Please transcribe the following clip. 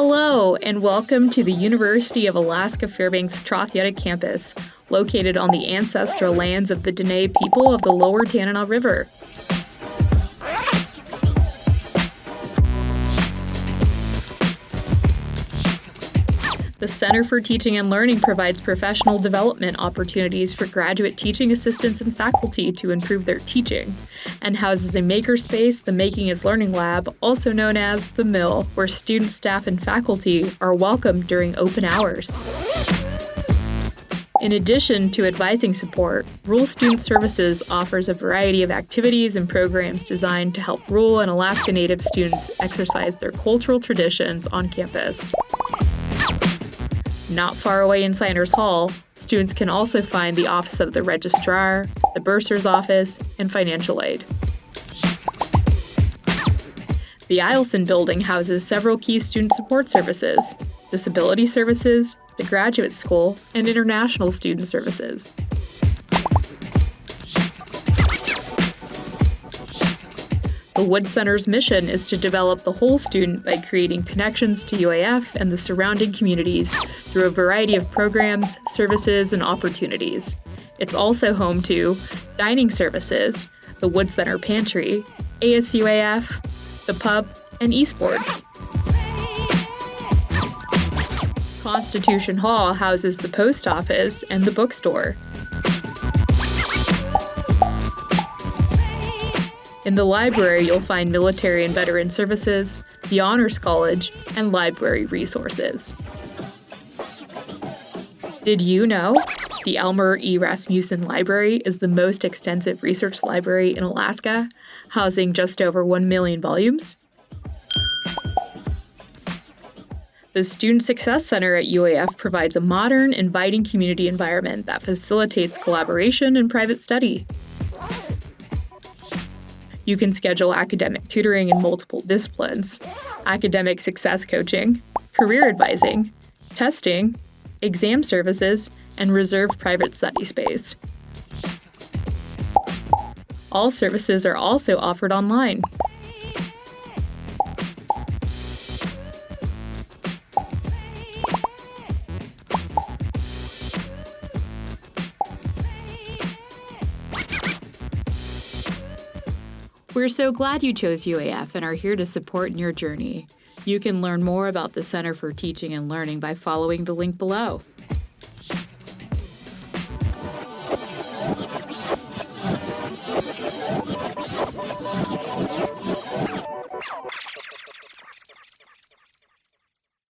Hello, and welcome to the University of Alaska Fairbanks Trothiotic Campus, located on the ancestral lands of the Dene people of the Lower Tanana River. The Center for Teaching and Learning provides professional development opportunities for graduate teaching assistants and faculty to improve their teaching, and houses a makerspace, the Making is Learning Lab, also known as the Mill, where students, staff, and faculty are welcomed during open hours. In addition to advising support, Rural Student Services offers a variety of activities and programs designed to help rural and Alaska Native students exercise their cultural traditions on campus. Not far away in Sanders Hall, students can also find the Office of the Registrar, the Bursar's Office, and Financial Aid. The Eielson Building houses several key student support services, disability services, the Graduate School, and international student services. The Wood Center's mission is to develop the whole student by creating connections to UAF and the surrounding communities through a variety of programs, services, and opportunities. It's also home to dining services, the Wood Center Pantry, ASUAF, the pub, and esports. Constitution Hall houses the post office and the bookstore. In the library, you'll find military and veteran services, the Honors College, and library resources. Did you know the Elmer E. Rasmussen Library is the most extensive research library in Alaska, housing just over 1 million volumes? The Student Success Center at UAF provides a modern, inviting community environment that facilitates collaboration and private study. You can schedule academic tutoring in multiple disciplines, academic success coaching, career advising, testing, exam services, and reserved private study space. All services are also offered online. We're so glad you chose UAF and are here to support in your journey. You can learn more about the Center for Teaching and Learning by following the link below.